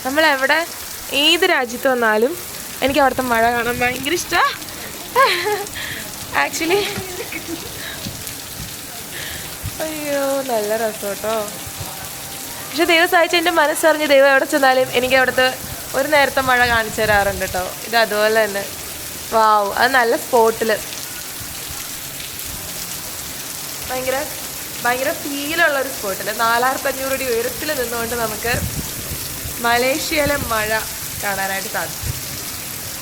നമ്മളെവിടെ ഏത് രാജ്യത്ത് വന്നാലും എനിക്ക് അവിടുത്തെ മഴ കാണാൻ ഭയങ്കര ഇഷ്ടമാണ്. ആക്ച്വലി അയ്യോ നല്ല രസം കേട്ടോ. പക്ഷെ ദൈവം സഹായിച്ച എൻ്റെ മനസ്സറിഞ്ഞ് ദൈവം എവിടെ ചെന്നാലും എനിക്ക് അവിടുത്തെ ഒരു നേരത്തെ മഴ കാണിച്ചു തരാറുണ്ട് കേട്ടോ. ഇത് അതുപോലെ തന്നെ. വാവ്, അത് നല്ല സ്പോട്ടിൽ ഭയങ്കര ഭയങ്കര ഫീലുള്ളൊരു സ്പോട്ടിൽ 4500 അടി ഉയരത്തിൽ നിന്നുകൊണ്ട് നമുക്ക് മലേഷ്യയിലെ മഴ കാണാനായിട്ട് സാധിക്കും.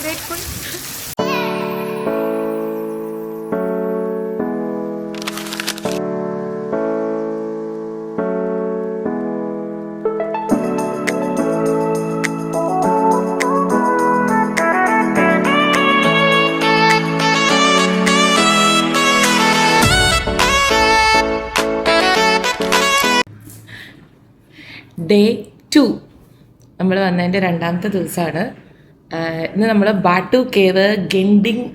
ഗ്രേറ്റ്ഫുൾ. ഡേ 2 നമ്മൾ വന്നതിൻ്റെ 2ാമത്തെ ദിവസമാണ്. ഇന്ന് നമ്മൾ ബാട്ടു കേവ്, ഗെൻഡിങ്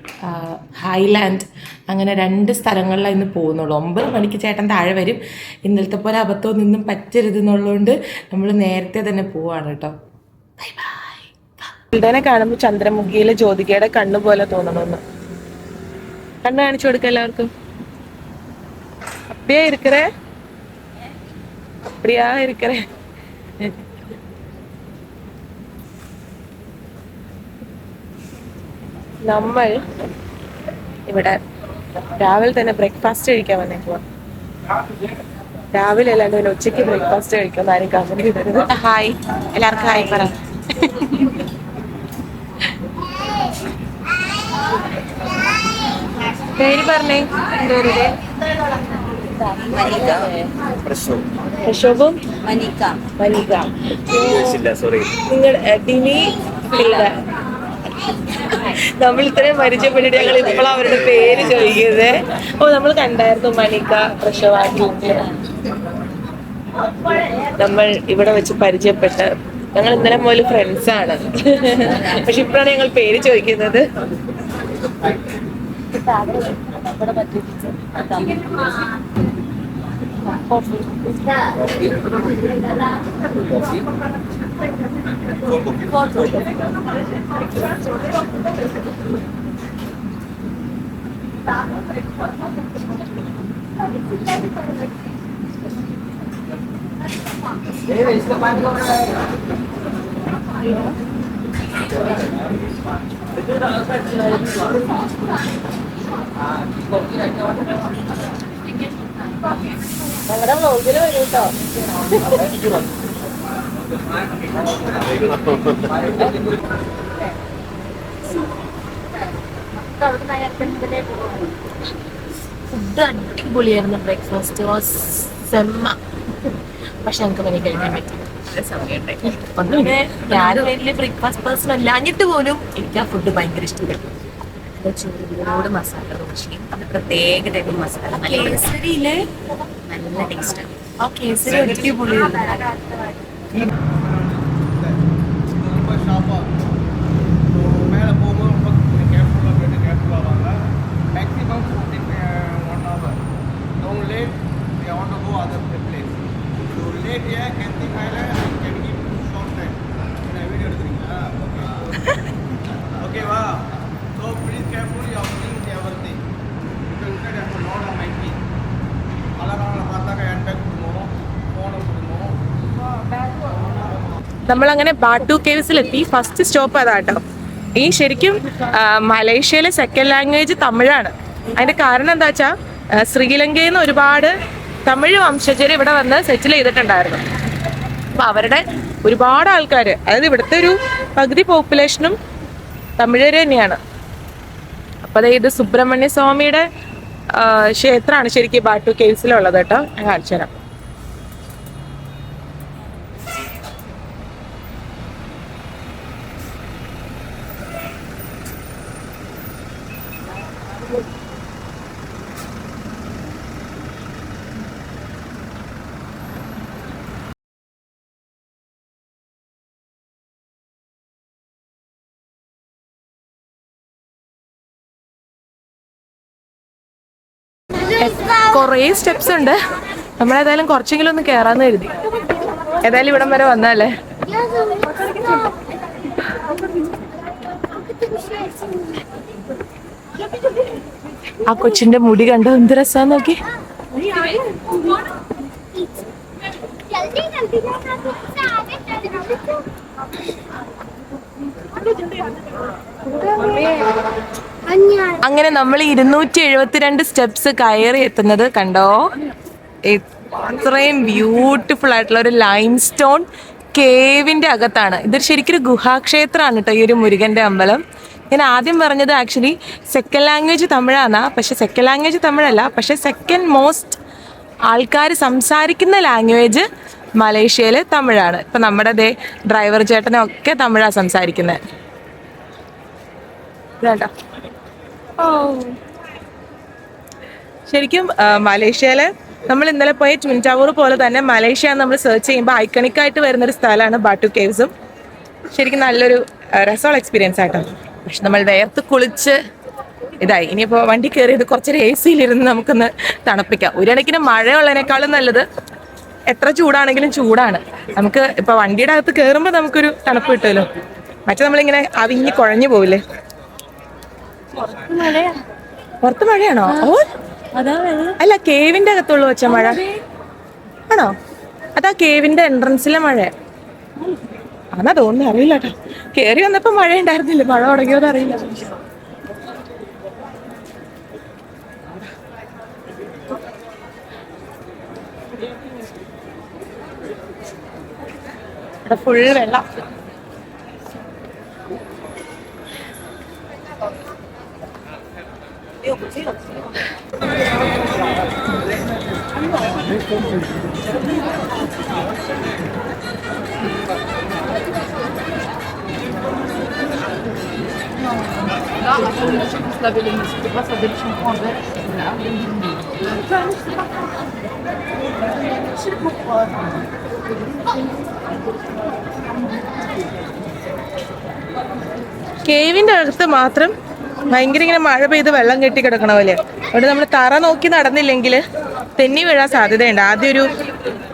ഹൈലാൻഡ് അങ്ങനെ 2 സ്ഥലങ്ങളിലാണ് ഇന്ന് പോകുന്നുള്ളൂ. 9 മണിക്ക് ചേട്ടൻ താഴെ വരും. ഇന്നലത്തെ പോലെ അബദ്ധവും നിന്നും പറ്റരുതെന്നുള്ളതുകൊണ്ട് നമ്മൾ നേരത്തെ തന്നെ പോവാണ് കേട്ടോ. Bye bye. ഇതന്നെ കാണുമ്പോൾ ചന്ദ്രമുഖിയിലെ ജ്യോതികയുടെ കണ്ണ് പോലെ തോന്നണമെന്ന്. കണ്ണ് കാണിച്ചു കൊടുക്കുക എല്ലാവർക്കും. അപ്പടിയാ ഇരിക്കറേ, അപ്പടിയാ ഇരിക്കറേ. നമ്മൾ ഇവിടെ രാവിലെ തന്നെ ബ്രേക്ക്ഫാസ്റ്റ് കഴിക്കാൻ വന്നേക്കുവാ. രാവിലെ അല്ലാണ്ട് പിന്നെ ഉച്ചയ്ക്ക് ബ്രേക്ക്ഫാസ്റ്റ് കഴിക്കാൻ ആരും കമന്റ് ചെയ്തത്. ഹായ് എല്ലാവർക്കും ഹായ് പറ. പേര് പറഞ്ഞേ. പ്രശോഭം നിങ്ങളുടെ ഡിനി. നമ്മൾ ഇത്രയും പരിചയപ്പെട്ടിട്ട് ഞങ്ങൾ ഇപ്പോഴാണ് അവരുടെ പേര് ചോദിക്കുന്നത്. ഓ, നമ്മൾ കണ്ടായിരുന്നു മണിക, പ്രശോഭ. നമ്മൾ ഇവിടെ വെച്ച് പരിചയപ്പെട്ട് ഞങ്ങൾ ഇന്നലെ മുതൽ ഫ്രണ്ട്സാണ്. പക്ഷെ ഇപ്പോഴാണ് ഞങ്ങൾ പേര് ചോദിക്കുന്നത്. ഞങ്ങളുടെ വ്ളോഗില് വരും കേട്ടോ. ഫുഡ് അടിപൊളിയായിരുന്നു. ബ്രേക്ക്ഫാസ്റ്റ് വാസ് സെമ്മ. പക്ഷെ ഞങ്ങൾക്ക് പനി കഴിക്കാൻ പറ്റില്ല, സമയമുണ്ടായി. ഒന്നുകൂടെ ഞാനും വലിയ ബ്രേക്ക്ഫാസ്റ്റ് പേഴ്സൺ അല്ലാഞ്ഞിട്ട് പോലും എനിക്ക് ആ ഫുഡ് ഭയങ്കര ഇഷ്ടപ്പെട്ടു. ചോറിനോട് മസാല ദോശയും അത് പ്രത്യേക ടൈപ്പ് മസാല. കേസരിയിലെ നല്ല ടേസ്റ്റാണ്. ആ കേസരി അടിപൊളിയാണ്. നമ്മളങ്ങനെ ബാട്ടു കേവ്സിലെത്തി. First stop അതാട്ടോ. ഈ ശരിക്കും മലേഷ്യയിലെ സെക്കൻഡ് ലാംഗ്വേജ് തമിഴാണ്. അതിന്റെ കാരണം എന്താ വെച്ചാൽ ശ്രീലങ്കയിൽ നിന്ന് ഒരുപാട് തമിഴ് വംശജർ ഇവിടെ വന്ന് സെറ്റിൽ ചെയ്തിട്ടുണ്ടായിരുന്നു. അപ്പൊ അവരുടെ ഒരുപാട് ആൾക്കാർ, അതായത് ഇവിടുത്തെ ഒരു പകുതി പോപ്പുലേഷനും തമിഴര് തന്നെയാണ്. അപ്പൊ അതായത് ഇത് സുബ്രഹ്മണ്യ സ്വാമിയുടെ ക്ഷേത്രമാണ് ശരിക്കും ബാട്ടു കേവ്സിലുള്ളത് കേട്ടോ. ഞാൻ കാണിച്ചു തരാം. കുറേ സ്റ്റെപ്സ് ഉണ്ട്. നമ്മളേതായാലും കുറച്ചെങ്കിലും ഒന്ന് കയറാന്ന് കരുതി. ഏതായാലും ഇവിടം വരെ വന്നല്ലേ. ആ കൊച്ചിന്റെ മുടി കണ്ടോ, എന്ത് രസാന്ന് നോക്കി. അങ്ങനെ നമ്മൾ 272 സ്റ്റെപ്സ് കയറി എത്തുന്നത് കണ്ടോ. ഇത്രയും ബ്യൂട്ടിഫുൾ ആയിട്ടുള്ള ഒരു ലൈം സ്റ്റോൺ കേവിന്റെ അകത്താണ്. ഇതൊരു ശരിക്കും ഗുഹാക്ഷേത്രമാണ് കേട്ടോ ഈ ഒരു മുരുകന്റെ അമ്പലം. ഞാൻ ആദ്യം പറഞ്ഞത് ആക്ച്വലി സെക്കൻഡ് ലാംഗ്വേജ് തമിഴാന്നാ. പക്ഷെ സെക്കൻഡ് ലാംഗ്വേജ് തമിഴല്ല, പക്ഷെ സെക്കൻഡ് മോസ്റ്റ് ആൾക്കാർ സംസാരിക്കുന്ന ലാംഗ്വേജ് മലേഷ്യയില് തമിഴാണ്. ഇപ്പൊ നമ്മുടെ ഡ്രൈവർ ചേട്ടനൊക്കെ തമിഴാ സംസാരിക്കുന്നത്. ശരിക്കും മലേഷ്യയിലെ നമ്മൾ ഇന്നലെ പോയ ട്വിൻ ടവർ പോലെ തന്നെ മലേഷ്യ നമ്മൾ സെർച്ച് ചെയ്യുമ്പോൾ ഐക്കണിക്കായിട്ട് വരുന്നൊരു സ്ഥലമാണ് ബാട്ടു കേവ്സും. ശരിക്കും നല്ലൊരു രസമുള്ള എക്സ്പീരിയൻസ് ആയിട്ടോ. പക്ഷെ നമ്മൾ വേർത്ത് കുളിച്ച് ഇതായി. ഇനിയിപ്പോൾ വണ്ടി കയറിയത് കുറച്ചൊരു AC യിലിരുന്ന് നമുക്കൊന്ന് തണുപ്പിക്കാം. ഒരു കണക്കിന് മഴയുള്ളതിനേക്കാളും നല്ലത് എത്ര ചൂടാണെങ്കിലും ചൂടാണ്. നമുക്ക് ഇപ്പൊ വണ്ടിയുടെ അകത്ത് കയറുമ്പോൾ നമുക്കൊരു തണുപ്പ് കിട്ടുമല്ലോ. മറ്റേ നമ്മളിങ്ങനെ അവിഞ്ഞ് കുഴഞ്ഞു പോവില്ലേ. പുറത്ത് മഴയാണോ? ഓ അല്ല, കേവിന്റെ അകത്തുള്ളൂ വെച്ച മഴ ആണോ? അതാ കേവിന്റെ എൻട്രൻസിലെ മഴ ആണോ തോന്നുന്നു, അറിയില്ല കേട്ടോ. കേറി വന്നപ്പോ മഴ ഉണ്ടായിരുന്നില്ല, മഴ തുടങ്ങിയോന്ന് അറിയില്ല. ഫുൾ വെള്ളം. കേവിന്റെ അകത്ത് മാത്രം ഭയങ്കര ഇങ്ങനെ മഴ പെയ്ത് വെള്ളം കെട്ടി കിടക്കണ പോലെ. അവിടെ നമ്മൾ തറ നോക്കി നടന്നില്ലെങ്കിൽ തെന്നി വീഴാൻ സാധ്യതയുണ്ട്. ആദ്യം ഒരു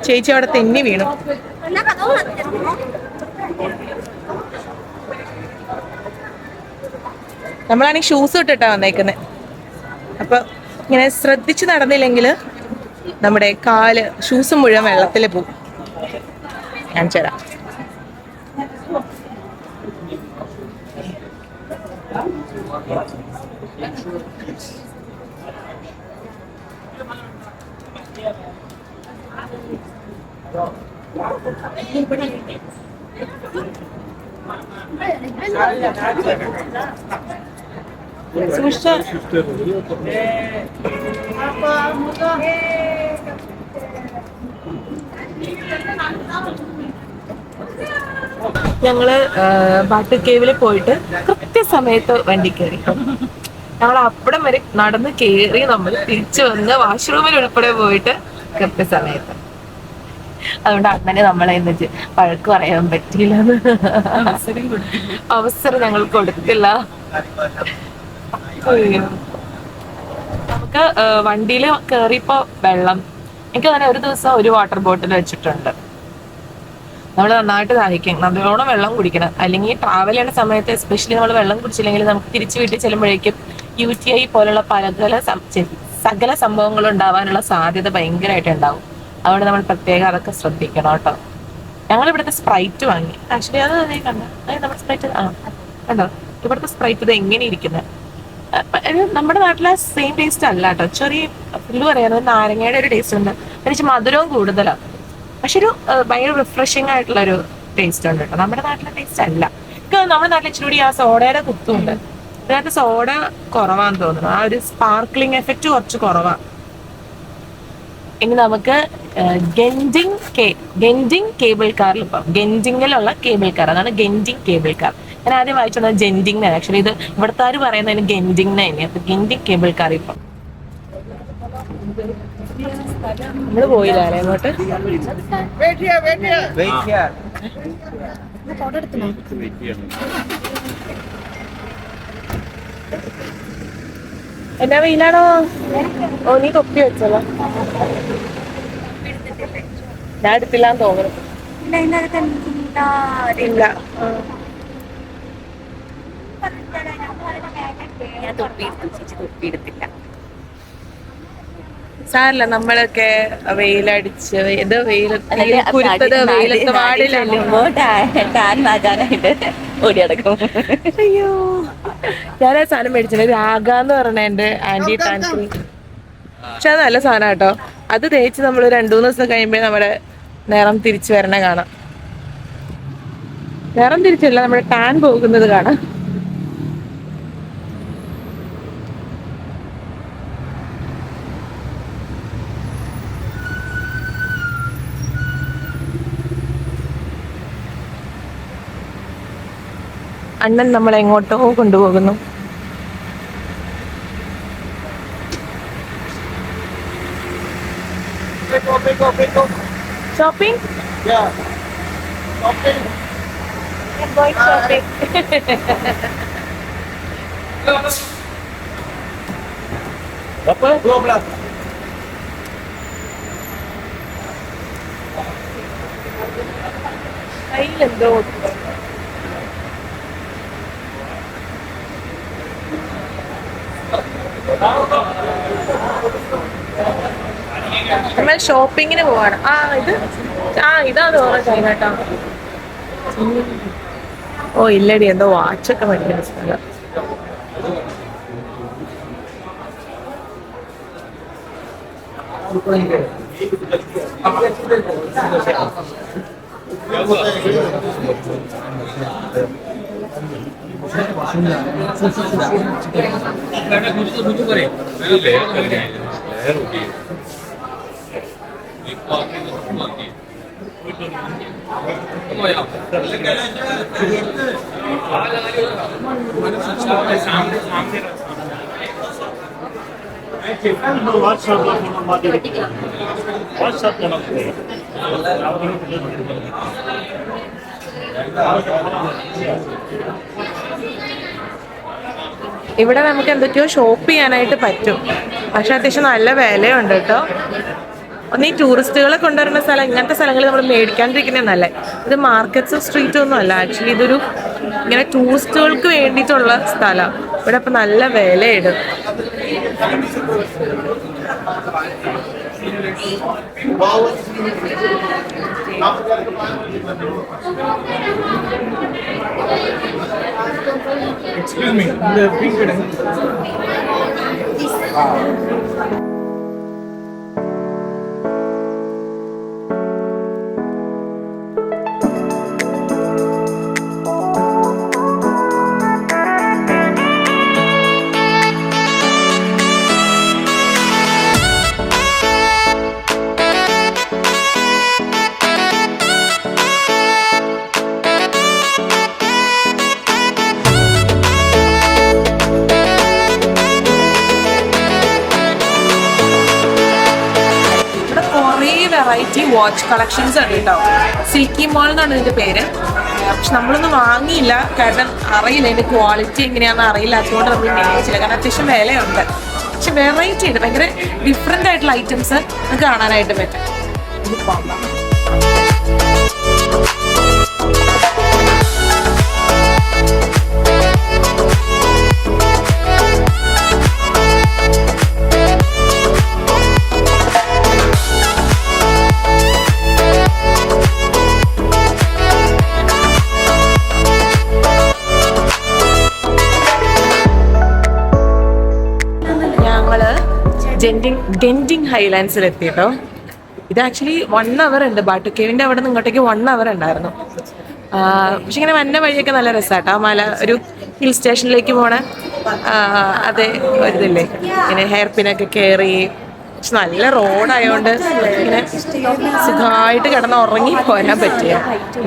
ചേച്ചി അവിടെ തെന്നി വീണു. നമ്മളാണെങ്കിൽ ഷൂസ് ഇട്ടിട്ടാ വന്നേക്കുന്നത്. അപ്പൊ ഇങ്ങനെ ശ്രദ്ധിച്ച് നടന്നില്ലെങ്കിൽ നമ്മുടെ കാല് ഷൂസ് മുഴുവൻ വെള്ളത്തിൽ പോകും. ഞാൻ ചേരാം. ഞങ്ങള് ബാട്ടു കേവില് പോയിട്ട് കൃത്യസമയത്ത് വണ്ടി കയറി. ഞങ്ങൾ അപ്പടം വരെ നടന്ന് കയറി നമ്മൾ തിരിച്ചു വന്ന് വാഷ്റൂമിൽ ഉൾപ്പെടെ പോയിട്ട് കൃത്യസമയത്ത്. അതുകൊണ്ട് അങ്ങനെ നമ്മളെ എന്നിട്ട് വഴക്ക് പറയാൻ പറ്റിയില്ല. അവസരം ഞങ്ങൾ കൊടുത്തില്ല. നമുക്ക് വണ്ടിയിൽ കയറിയപ്പോ വെള്ളം, എനിക്ക് തന്നെ ഒരു ദിവസം ഒരു വാട്ടർ ബോട്ടിൽ വെച്ചിട്ടുണ്ട്. നമ്മൾ നന്നായിട്ട് ദാഹിക്കും, നല്ലോണം വെള്ളം കുടിക്കണം. അല്ലെങ്കിൽ ട്രാവൽ ചെയ്യുന്ന സമയത്ത് എസ്പെഷ്യലി നമ്മൾ വെള്ളം കുടിച്ചില്ലെങ്കിൽ നമുക്ക് തിരിച്ചു വീട്ടിൽ ചെല്ലുമ്പോഴേക്കും UTI പോലുള്ള സകല സംഭവങ്ങളും ഉണ്ടാവാനുള്ള സാധ്യത ഭയങ്കരമായിട്ട് ഉണ്ടാവും. അതുകൊണ്ട് നമ്മൾ പ്രത്യേകം അതൊക്കെ ശ്രദ്ധിക്കണം കേട്ടോ. ഞങ്ങൾ ഇവിടുത്തെ സ്പ്രൈറ്റ് വാങ്ങി. ആക്ച്വലി അത് തന്നെ കണ്ടോ, നമ്മുടെ സ്പ്രൈറ്റ് കണ്ടോ, ഇവിടുത്തെ സ്പ്രൈറ്റ് ഇത് എങ്ങനെ ഇരിക്കുന്നത്. നമ്മുടെ നാട്ടിലെ സെയിം ടേസ്റ്റ് അല്ല കേട്ടോ. ചെറിയ ഫുള്ള് പറയാറ് നാരങ്ങയുടെ ഒരു ടേസ്റ്റ് ഉണ്ട്, എനിക്ക് മധുരവും കൂടുതലാണ്. പക്ഷെ ഒരു ഭയങ്കര റിഫ്രഷിങ് ആയിട്ടുള്ള ഒരു ടേസ്റ്റ് ഉണ്ട് കേട്ടോ. നമ്മുടെ നാട്ടിലെ ടേസ്റ്റ് അല്ല. നമ്മുടെ നാട്ടിൽ ഇച്ചിരി കൂടി ആ സോഡയുടെ കുത്തുണ്ട്. ഇതിനകത്ത് സോഡ കുറവാന്ന് തോന്നുന്നു. ആ ഒരു സ്പാർക്ലിംഗ് എഫക്റ്റ് കുറച്ച് കുറവാണ്. ഇനി നമുക്ക് ഗെൻജിങ് കേബിൾ കാറിൽ പോകാം. ഗെൻജിങ്ങിലുള്ള കേബിൾ കാർ, അതാണ് ഗെൻജിങ് കേബിൾ കാർ. ഞാൻ ആദ്യം വായിച്ചത് ജെൻജിങ്. ആക്ച്വലി ഇത് ഇവിടുത്തെ പറയുന്നതിന് ഗെൻജിങ് തന്നെയാണ്. അപ്പൊ ഗെൻജിങ് കേബിൾ കാർ ഇപ്പം നമ്മള് പോയില്ലേ അങ്ങോട്ട്. എന്നാ വെയിലാണോ? ഓ, നീ തൊപ്പി വെച്ചല്ലോ. ഞാൻ എടുത്തില്ലാന്ന് തോന്നുന്നു. ഇല്ല. സാരല്ല, നമ്മളൊക്കെ വെയിലടിച്ച് ഇത് കുരുത്തത് വെയിലത്ത് പാടില്ലല്ലോ. അയ്യോ, ഞാൻ ആ സാധനം മേടിച്ചത് രാഗാന്ന് പറഞ്ഞ എന്റെ ആന്റി ടാൻ ക്രീം. പക്ഷെ അത് നല്ല സാധനം കേട്ടോ. അത് തേച്ച് നമ്മൾ 2-3 ദിവസം കഴിയുമ്പോ നമ്മുടെ നിറം തിരിച്ചു വരണ കാണാം. നിറം തിരിച്ചല്ല, നമ്മുടെ ടാൻ പോകുന്നത് കാണാം. അണ്ണൻ നമ്മളെ എങ്ങോട്ടോ കൊണ്ടുപോകുന്നു. ഷോപ്പിംഗ്? കയ്യിലെന്തോ നമ്മൾ ഷോപ്പിങ്ങിന് പോവാണ്. ഇതാ തോന്നുന്നു ചൈന ടൗൺ. ഓ ഇല്ലടി, എന്തോ വാച്ചൊക്കെ മേടിക്കുന്ന സ്ഥലം. ഇവിടെ നമുക്ക് എന്തൊക്കെയോ ഷോപ്പ് ചെയ്യാനായിട്ട് പറ്റും. പക്ഷെ അത്യാവശ്യം നല്ല വിലയുണ്ട് കേട്ടോ. ഒന്ന് ഈ ടൂറിസ്റ്റുകളെ കൊണ്ടുവരുന്ന സ്ഥലം, ഇങ്ങനത്തെ സ്ഥലങ്ങളിൽ നമ്മൾ മേടിക്കാണ്ടിരിക്കുന്നത് നല്ല. ഇത് മാർക്കറ്റ്സും സ്ട്രീറ്റും ഒന്നും അല്ല, ആക്ച്വലി ഇതൊരു ഇങ്ങനെ ടൂറിസ്റ്റുകൾക്ക് വേണ്ടിയിട്ടുള്ള സ്ഥലം. ഇവിടെ ഇപ്പം നല്ല വിലയിടും. Excuse me, the pink wedding. Variety watch collections ഉണ്ട് കേട്ടോ. സിൽക്കി മോൾ എന്നാണ് ഇതിന്റെ പേര്. പക്ഷെ നമ്മളൊന്നും വാങ്ങിയില്ല, കാരണം അറിയില്ല ഇതിന്റെ ക്വാളിറ്റി എങ്ങനെയാണെന്ന് അറിയില്ലാത്തതുകൊണ്ട് നമ്മൾ മേടിച്ചില്ല. കാരണം അത്യാവശ്യം വിലയുണ്ട്. പക്ഷെ വെറൈറ്റി ഉണ്ട്, ഭയങ്കര ഡിഫറെന്റ് ആയിട്ടുള്ള ഐറ്റംസ് നമുക്ക് കാണാനായിട്ട് പറ്റും. ഇത് പോകാം. ഗെൻഡിങ് ഹൈലാൻഡ്സിൽ എത്തിയിട്ടോ. ഇത് ആക്ച്വലി 1 hour ഉണ്ട്. ബാട്ടു കേവിൻ്റെ അവിടെ നിന്ന് ഇങ്ങോട്ടേക്ക് 1 hour ഉണ്ടായിരുന്നു. പക്ഷെ ഇങ്ങനെ വന്ന വഴിയൊക്കെ നല്ല രസമാട്ടോ. മല ഒരു ഹിൽ സ്റ്റേഷനിലേക്ക് പോണ അതേ ഒരിതില്ലേ, ഇങ്ങനെ ഹെയർ പിന്നൊക്കെ കയറി. പക്ഷെ നല്ല റോഡായതുകൊണ്ട് ഇങ്ങനെ സുഖമായിട്ട് കിടന്ന് ഉറങ്ങി പോരാൻ പറ്റിയ.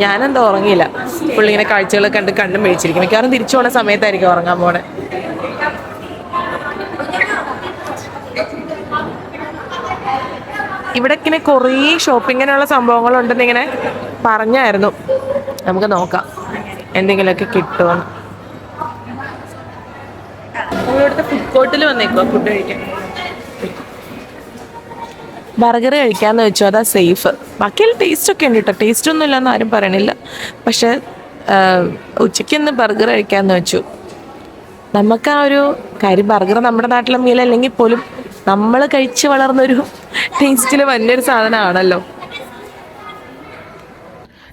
ഞാനെന്തോ ഉറങ്ങിയില്ല, പുള്ളി ഇങ്ങനെ കാഴ്ചകളൊക്കെ കണ്ട് കണ്ടും മേടിച്ചിരിക്കും. മിക്കവാറും തിരിച്ചു പോണ സമയത്തായിരിക്കും ഉറങ്ങാൻ പോണേ. ഇവിടെ ഇങ്ങനെ കുറേ ഷോപ്പിങ്ങിനുള്ള സംഭവങ്ങളുണ്ടെന്ന് ഇങ്ങനെ പറഞ്ഞായിരുന്നു. നമുക്ക് നോക്കാം എന്തെങ്കിലുമൊക്കെ കിട്ടുമെന്ന്. നമ്മളിവിടുത്തെ ഫുഡ് കോർട്ടിൽ വന്നേക്കോ ഫുഡ് കഴിക്കാൻ. ബർഗർ കഴിക്കാന്ന് വെച്ചോ, അതാ സേഫ്. ബാക്കിയെല്ലാം ടേസ്റ്റൊക്കെ ഉണ്ട് കേട്ടോ, ടേസ്റ്റൊന്നും ഇല്ലെന്ന് ആരും പറയണില്ല. പക്ഷേ ഉച്ചയ്ക്ക് ഇന്ന് ബർഗർ കഴിക്കാമെന്ന് വെച്ചു. നമുക്ക് ആ ഒരു കാര്യം, ബർഗർ നമ്മുടെ നാട്ടിലെ മീലല്ലെങ്കിൽ പോലും നമ്മൾ കഴിച്ച് വളർന്നൊരു ടേസ്റ്റിൽ വലിയൊരു സാധനമാണല്ലോ.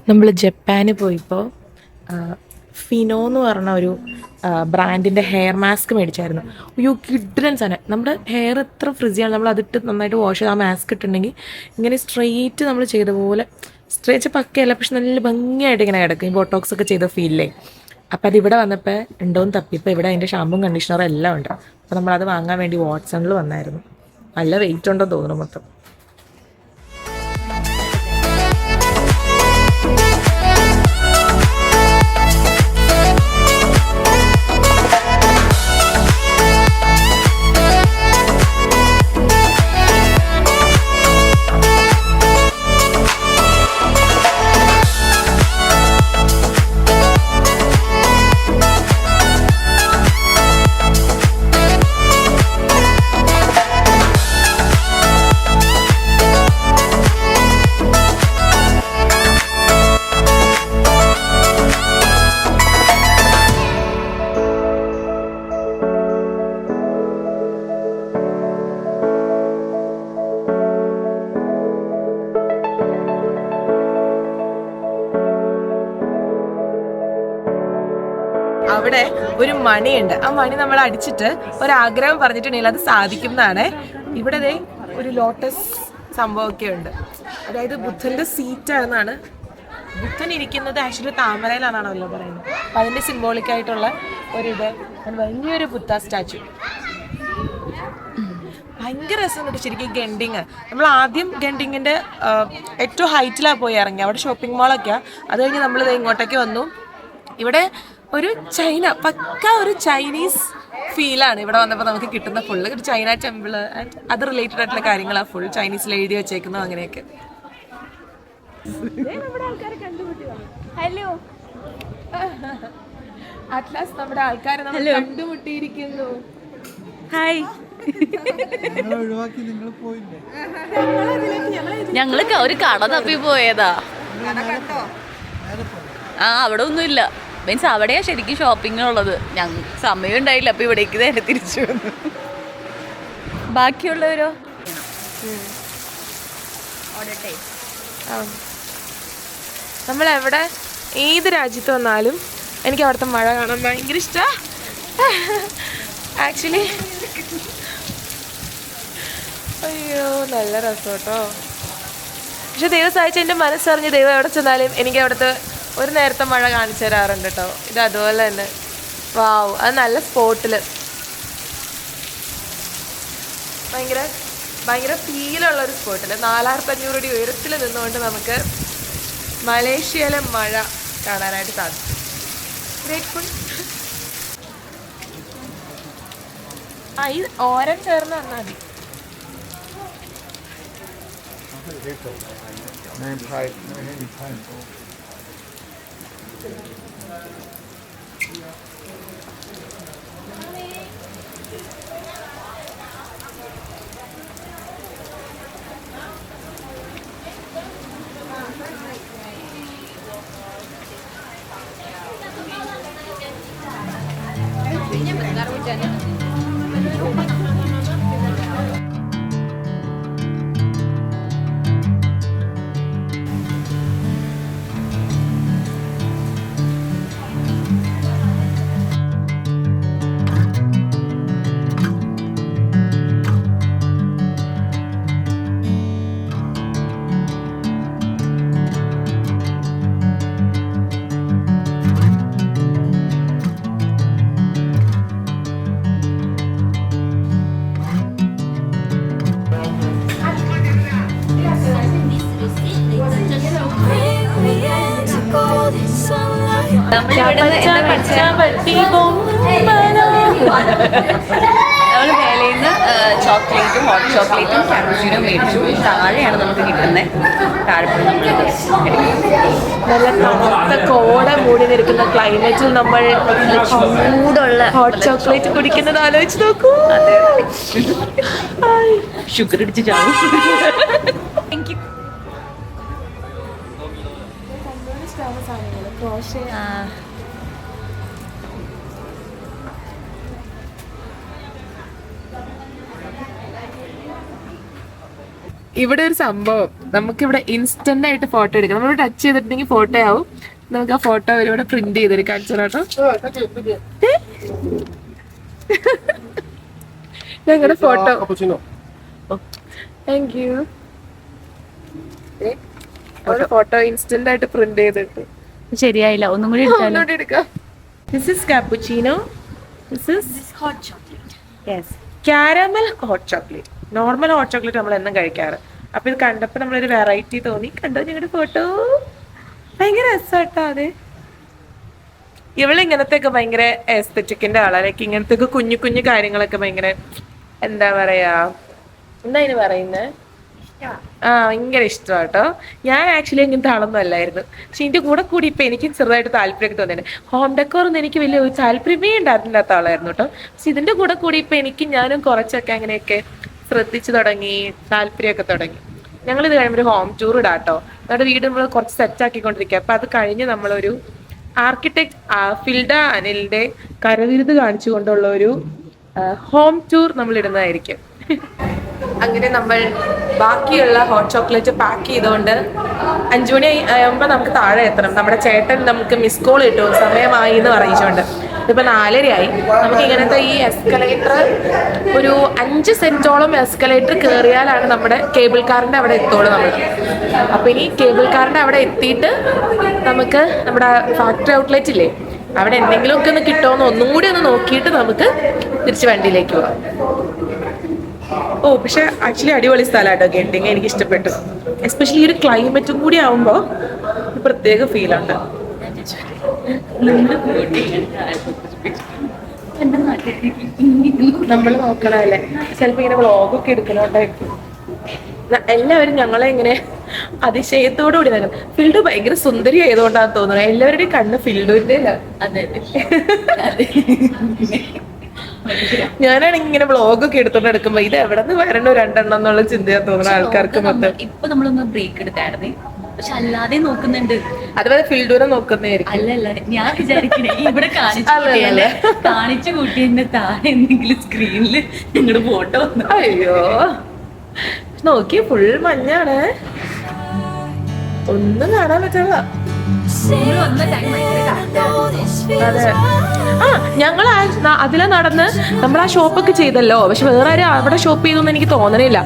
നമ്മൾ ജപ്പാന് പോയപ്പോൾ ഫിനോ എന്ന് പറഞ്ഞ ഒരു ബ്രാൻഡിൻ്റെ ഹെയർ മാസ്ക് മേടിച്ചായിരുന്നു. അയ്യോ കിഡ്രൻ സാധനം. നമ്മുടെ ഹെയർ എത്ര ഫ്രിസിയാണ്, നമ്മൾ അതിട്ട് നന്നായിട്ട് വാഷ് ചെയ്ത് ആ മാസ്ക് ഇട്ടുണ്ടെങ്കിൽ ഇങ്ങനെ സ്ട്രെയിറ്റ് നമ്മൾ ചെയ്ത പോലെ, സ്ട്രെയിറ്റ് പക്കയല്ല പക്ഷെ നല്ല ഭംഗിയായിട്ട് ഇങ്ങനെ കിടക്കും, ഈ ബോട്ടോക്സ് ഒക്കെ ചെയ്ത ഫീലില്ലേ. അപ്പോൾ അതിവിടെ വന്നപ്പോൾ ഉണ്ടോയെന്ന് തപ്പിയപ്പോൾ ഇവിടെ അതിൻ്റെ ഷാമ്പും കണ്ടീഷണറും എല്ലാം ഉണ്ട്. അപ്പോൾ നമ്മളത് വാങ്ങാൻ വേണ്ടി വാട്സണിൽ വന്നായിരുന്നു. നല്ല വെയിറ്റ് ഉണ്ടെന്ന് തോന്നുന്നു മൊത്തം. അവിടെ ഒരു മണിയുണ്ട്. ആ മണി നമ്മൾ അടിച്ചിട്ട് ഒരാഗ്രഹം പറഞ്ഞിട്ടുണ്ടെങ്കിൽ അത് സാധിക്കും എന്നാണ്. ഇവിടെ ഒരു ലോട്ടസ് സംഭവമൊക്കെ ഉണ്ട്. അതായത് ബുദ്ധന്റെ സീറ്റാണെന്നാണ്. ബുദ്ധൻ ഇരിക്കുന്നത് ആക്ച്വലി താമരയിലാണെന്നാണല്ലോ പറയുന്നത്. അപ്പം അതിൻ്റെ സിംബോളിക്കായിട്ടുള്ള ഒരിത്, വലിയൊരു ബുദ്ധ സ്റ്റാച്ചു. ഭയങ്കര രസമുണ്ട് ശരിക്കും ഗണ്ടിങ്. നമ്മൾ ആദ്യം ഗണ്ടിങ്ങിൻ്റെ ഏറ്റവും ഹൈറ്റിലാണ് പോയി ഇറങ്ങി, അവിടെ ഷോപ്പിംഗ് മാളൊക്കെയാണ്. അത് കഴിഞ്ഞ് നമ്മൾ ഇങ്ങോട്ടേക്ക് വന്നു. ഇവിടെ ഒരു ചൈന, പക്ക ഒരു ചൈനീസ് ഫീലാണ് ഇവിടെ വന്നപ്പോൾ നമുക്ക് കിട്ടുന്ന. ഫുള്ള് ഒരു ചൈന ടെമ്പിള് ആൻഡ് അത് റിലേറ്റഡ് ആയിട്ടുള്ള കാര്യങ്ങളാണ് ഫുൾ ചൈനീസിൽ എഴുതി വെച്ചേക്കുന്നത്. അങ്ങനെയൊക്കെ ഹലോ അറ്റ്ലാസ്, നമ്മുടെ ആൾക്കാരെ നമ്മൾ കണ്ടുമുട്ടിയിരിക്കുന്നു. ഹായ്. ഞങ്ങള് ഒരു കട തപ്പി പോയതാ. ആ അവിടെ ഒന്നുമില്ല, മീൻസ് അവിടെയാ ശരിക്കും ഷോപ്പിംഗ് ഉള്ളത്. ഞങ്ങൾക്ക് സമയം ഉണ്ടായില്ല, അപ്പൊ ഇവിടേക്ക് നേരെ തിരിച്ചു വന്നു. ബാക്കിയുള്ളവരോ നമ്മളെവിടെ ഏത് രാജ്യത്ത് വന്നാലും എനിക്ക് അവിടുത്തെ മഴ കാണാൻ ഭയങ്കര ഇഷ്ടമാണ് ആക്ച്വലി. അയ്യോ നല്ല രസം കേട്ടോ. പക്ഷെ ദൈവം സഹായിച്ച എൻ്റെ മനസ്സറിഞ്ഞ് ദൈവം എവിടെ ചെന്നാലും എനിക്ക് അവിടുത്തെ ഒരു നേരത്തെ മഴ കാണിച്ചു തരാറുണ്ട് കേട്ടോ. ഇത് അതുപോലെ തന്നെ. വാവ്, അത് നല്ല സ്പോട്ടിൽ ഭയങ്കര ഭയങ്കര ഫീലുള്ളൊരു സ്പോട്ടിൽ 4500 അടി ഉയരത്തിൽ നിന്നുകൊണ്ട് നമുക്ക് മലേഷ്യയിലെ മഴ കാണാനായിട്ട് സാധിക്കും. ഗ്രേറ്റ്ഫുൾ. ആ ഈ ഓരം ചേർന്ന് വന്നാൽ മതി. നമ്മൾ മേലേന്ന് ചോക്ലേറ്റും ഹോട്ട് ചോക്ലേറ്റും കാപ്പുച്ചിനോ മേടിച്ചു. താഴെയാണ് നമുക്ക് കിട്ടുന്നത്. താഴെ നല്ല തണുത്ത കോട മൂടി നിൽക്കുന്ന ക്ലൈമറ്റിൽ നമ്മൾ ചൂടുള്ള ഹോട്ട് ചോക്ലേറ്റ് കുടിക്കുന്നത് ആലോചിച്ച് നോക്കൂ. ഷുഗർ ഇടിച്ച് ചാവും. ഇവിടെ ഒരു സംഭവം, നമുക്കിവിടെ ഇൻസ്റ്റന്റ് ആയിട്ട് ഫോട്ടോ എടുക്കാം. നമ്മൾ ടച്ച് ചെയ്തിട്ടുണ്ടെങ്കിൽ ഫോട്ടോ ആവും. നമുക്ക് ആ ഫോട്ടോ ഇവിടെ പ്രിന്റ് ചെയ്തെടുക്കാം. കാണിച്ചോട്ടോ. ഞങ്ങളുടെ photo. Thank you. Photo instant ആയിട്ട് പ്രിന്റ് ചെയ്തിട്ട് ശരിയായില്ല, ഒന്നും കൂടി എടുക്കാം. This is cappuccino. This is hot chocolate. Yes, caramel hot chocolate. Normal hot chocolate നമ്മൾ എന്നും കഴിക്കാറ്. അപ്പൊ ഇത് കണ്ടപ്പോ നമ്മളൊരു വെറൈറ്റി തോന്നി. കണ്ടോ ഞങ്ങളുടെ ഫോട്ടോ? ഭയങ്കര രസാട്ടോ. അതെ, ഇവളിങ്ങനത്തെയൊക്കെ ഭയങ്കര എസ്തെറ്റിക്കിന്റെ ആളാ. ലൈക്ക് ഇങ്ങനത്തെ കുഞ്ഞു കുഞ്ഞു കാര്യങ്ങളൊക്കെ ഭയങ്കര എന്താ പറയാ, എന്താ അതിന് പറയുന്നത്, ഭയങ്കര ഇഷ്ടമാട്ടോ. ഞാൻ ആക്ച്വലി ഇങ്ങനത്തെ ആളൊന്നും അല്ലായിരുന്നു. പക്ഷെ ഇതിന്റെ കൂടെ കൂടി ഇപ്പൊ എനിക്ക് ചെറുതായിട്ട് താല്പര്യമൊക്കെ തോന്നിയത്. ഹോം ഡെക്കോർ ഒന്നും എനിക്ക് വലിയ താല്പര്യമേ ഉണ്ടായിരുന്നില്ലാത്ത ആളായിരുന്നു കേട്ടോ. പക്ഷെ ഇതിന്റെ കൂടെ കൂടി ഇപ്പൊ ഞാനും കുറച്ചൊക്കെ അങ്ങനെയൊക്കെ ശ്രദ്ധിച്ചു തുടങ്ങി, താല്പര്യമൊക്കെ തുടങ്ങി. ഞങ്ങളിത് കഴിയുമ്പോൾ ഒരു ഹോം ടൂർ ഇടാട്ടോ. നമ്മുടെ വീട് നമ്മൾ കുറച്ച് സെറ്റ് ആക്കിക്കൊണ്ടിരിക്കുക. അപ്പൊ അത് കഴിഞ്ഞ് നമ്മളൊരു ആർക്കിടെക്ട് ഫിൽഡ അനിലിന്റെ കരവിരുത് കാണിച്ചുകൊണ്ടുള്ള ഒരു ഹോം ടൂർ നമ്മൾ ഇടുന്നതായിരിക്കും. അങ്ങനെ നമ്മൾ ബാക്കിയുള്ള ഹോട്ട് ചോക്ലേറ്റ് പാക്ക് ചെയ്തുകൊണ്ട് 5 മണി ആകുമ്പോൾ നമുക്ക് താഴെ എത്തണം. നമ്മുടെ ചേട്ടൻ നമുക്ക് മിസ് കോൾ കിട്ടും, സമയമായി എന്ന് അറിയിച്ചുകൊണ്ട്. ഇതിപ്പോൾ 4:30 നമുക്ക് ഇങ്ങനത്തെ ഈ എസ്കലേറ്റർ ഒരു 5 സെന്റോളം എസ്കലേറ്റർ കയറിയാലാണ് നമ്മുടെ കേബിൾ കാറിന്റെ അവിടെ എത്തുള്ളൂ നമ്മൾ. അപ്പൊ ഇനി കേബിൾ കാറിന്റെ അവിടെ എത്തിയിട്ട് നമുക്ക് നമ്മുടെ ഫാക്ടറി ഔട്ട്ലെറ്റ് ഇല്ലേ, അവിടെ എന്തെങ്കിലുമൊക്കെ ഒന്ന് കിട്ടുമോന്ന് ഒന്നും കൂടി ഒന്ന് നോക്കിയിട്ട് നമുക്ക് തിരിച്ച് വണ്ടിയിലേക്ക് പോവാം. ഓ, പക്ഷെ ആക്ച്വലി അടിപൊളി സ്ഥലമാട്ടോ ഗെട്ടിങ്. എനിക്ക് ഇഷ്ടപ്പെട്ടു. എസ്പെഷ്യലി ഈ ഒരു ക്ലൈമറ്റും കൂടി ആവുമ്പോൾ ഒരു പ്രത്യേക ഫീലുണ്ട്. നമ്മൾ നോക്കണല്ലേ, ചിലപ്പോ ഇങ്ങനെ വ്ളോഗൊക്കെ എടുക്കണോണ്ടായിരിക്കും. എല്ലാവരും ഞങ്ങളെ ഇങ്ങനെ അതിശയത്തോടു കൂടി നോക്കണം. ഫിൽഡു ഭയങ്കര സുന്ദരി ആയതുകൊണ്ടാന്ന് തോന്നുന്നത്. എല്ലാവരുടെയും കണ്ണ് ഫിൽഡുവിന്റെ. അതെ, ഞാനാണെങ്കിൽ ഇങ്ങനെ വ്ളോഗൊക്കെ എടുത്തോണ്ട് എടുക്കുമ്പോ ഇത് എവിടെ നിന്ന് വരണോ 2 എണ്ണം എന്നുള്ള ചിന്തയാ തോന്നുന്ന ആൾക്കാർക്ക് മൊത്തം. ഇപ്പൊ നമ്മളൊന്ന് ബ്രേക്ക് എടുത്തായിരുന്നേ, പക്ഷെ അല്ലാതെ നോക്കുന്നുണ്ട്. അതുപോലെ ഫീൽഡൂരെ നോക്കുന്നതായിരിക്കും. അല്ലല്ല, ഞാൻ വിചാരിക്കണേ ഇവിടെ കാണിച്ചു കൂട്ടിയതിന്റെ താഴെ എന്തെങ്കിലും സ്ക്രീനിൽ നിങ്ങളുടെ ഫോട്ടോ വന്നു. അയ്യോ, നോക്കി ഫുൾ മഞ്ഞാണ്, ഒന്നും കാണാൻ പറ്റില്ല. അതെ, ഞങ്ങൾ അതിലെ നടന്ന് നമ്മൾ ആ ഷോപ്പൊക്കെ ചെയ്തല്ലോ. പക്ഷെ വേറെ ആരും അവിടെ ഷോപ്പ് ചെയ്തൊന്നും എനിക്ക് തോന്നണില്ല.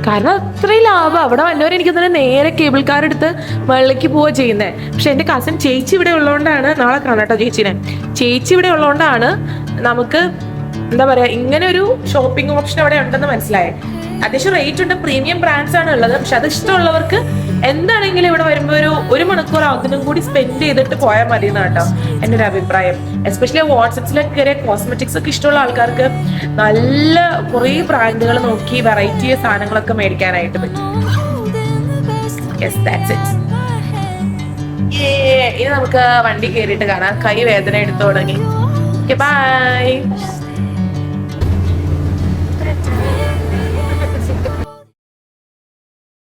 കാരണം അത്രയും ലാഭം. അവിടെ വന്നവരെ എനിക്ക് തന്നെ നേരെ കേബിൾ കാർ എടുത്ത് വെള്ളയ്ക്ക് പോവുക ചെയ്യുന്നത്. പക്ഷെ എൻ്റെ കസിൻ ചേച്ചി ഇവിടെ ഉള്ളതുകൊണ്ടാണ്, നാളെ കാണാട്ടോ ചേച്ചീനെ, ചേച്ചി ഇവിടെ ഉള്ളതുകൊണ്ടാണ് നമുക്ക് എന്താ പറയാ ഇങ്ങനെ ഒരു ഷോപ്പിംഗ് ഓപ്ഷൻ അവിടെ ഉണ്ടെന്ന് മനസ്സിലായി. അത്യാവശ്യം റേറ്റ് ഉണ്ട്, പ്രീമിയം ബ്രാൻഡ്സ് ആണ് ഉള്ളത്. പക്ഷെ അത് ഇഷ്ടമുള്ളവർക്ക് എന്താണെങ്കിലും ഇവിടെ വരുമ്പോൾ ഒരു മണിക്കൂർ അതിനും കൂടി സ്പെൻഡ് ചെയ്തിട്ട് പോയാൽ മതി എന്നാണ് കേട്ടോ എൻ്റെ ഒരു അഭിപ്രായം. എസ്പെഷ്യലി വാട്സപ്പിലൊക്കെ കയറിയ കോസ്മെറ്റിക്സ് ഒക്കെ ഇഷ്ടമുള്ള ആൾക്കാർക്ക് നല്ല കുറേ ബ്രാൻഡുകൾ നോക്കി വെറൈറ്റി സാധനങ്ങളൊക്കെ മേടിക്കാനായിട്ട് പറ്റും. Yes, that's it. ഇനി നമുക്ക് വണ്ടി കയറിയിട്ട് കാണാം. കൈ വേദന എടുത്തു തുടങ്ങി. ബൈ.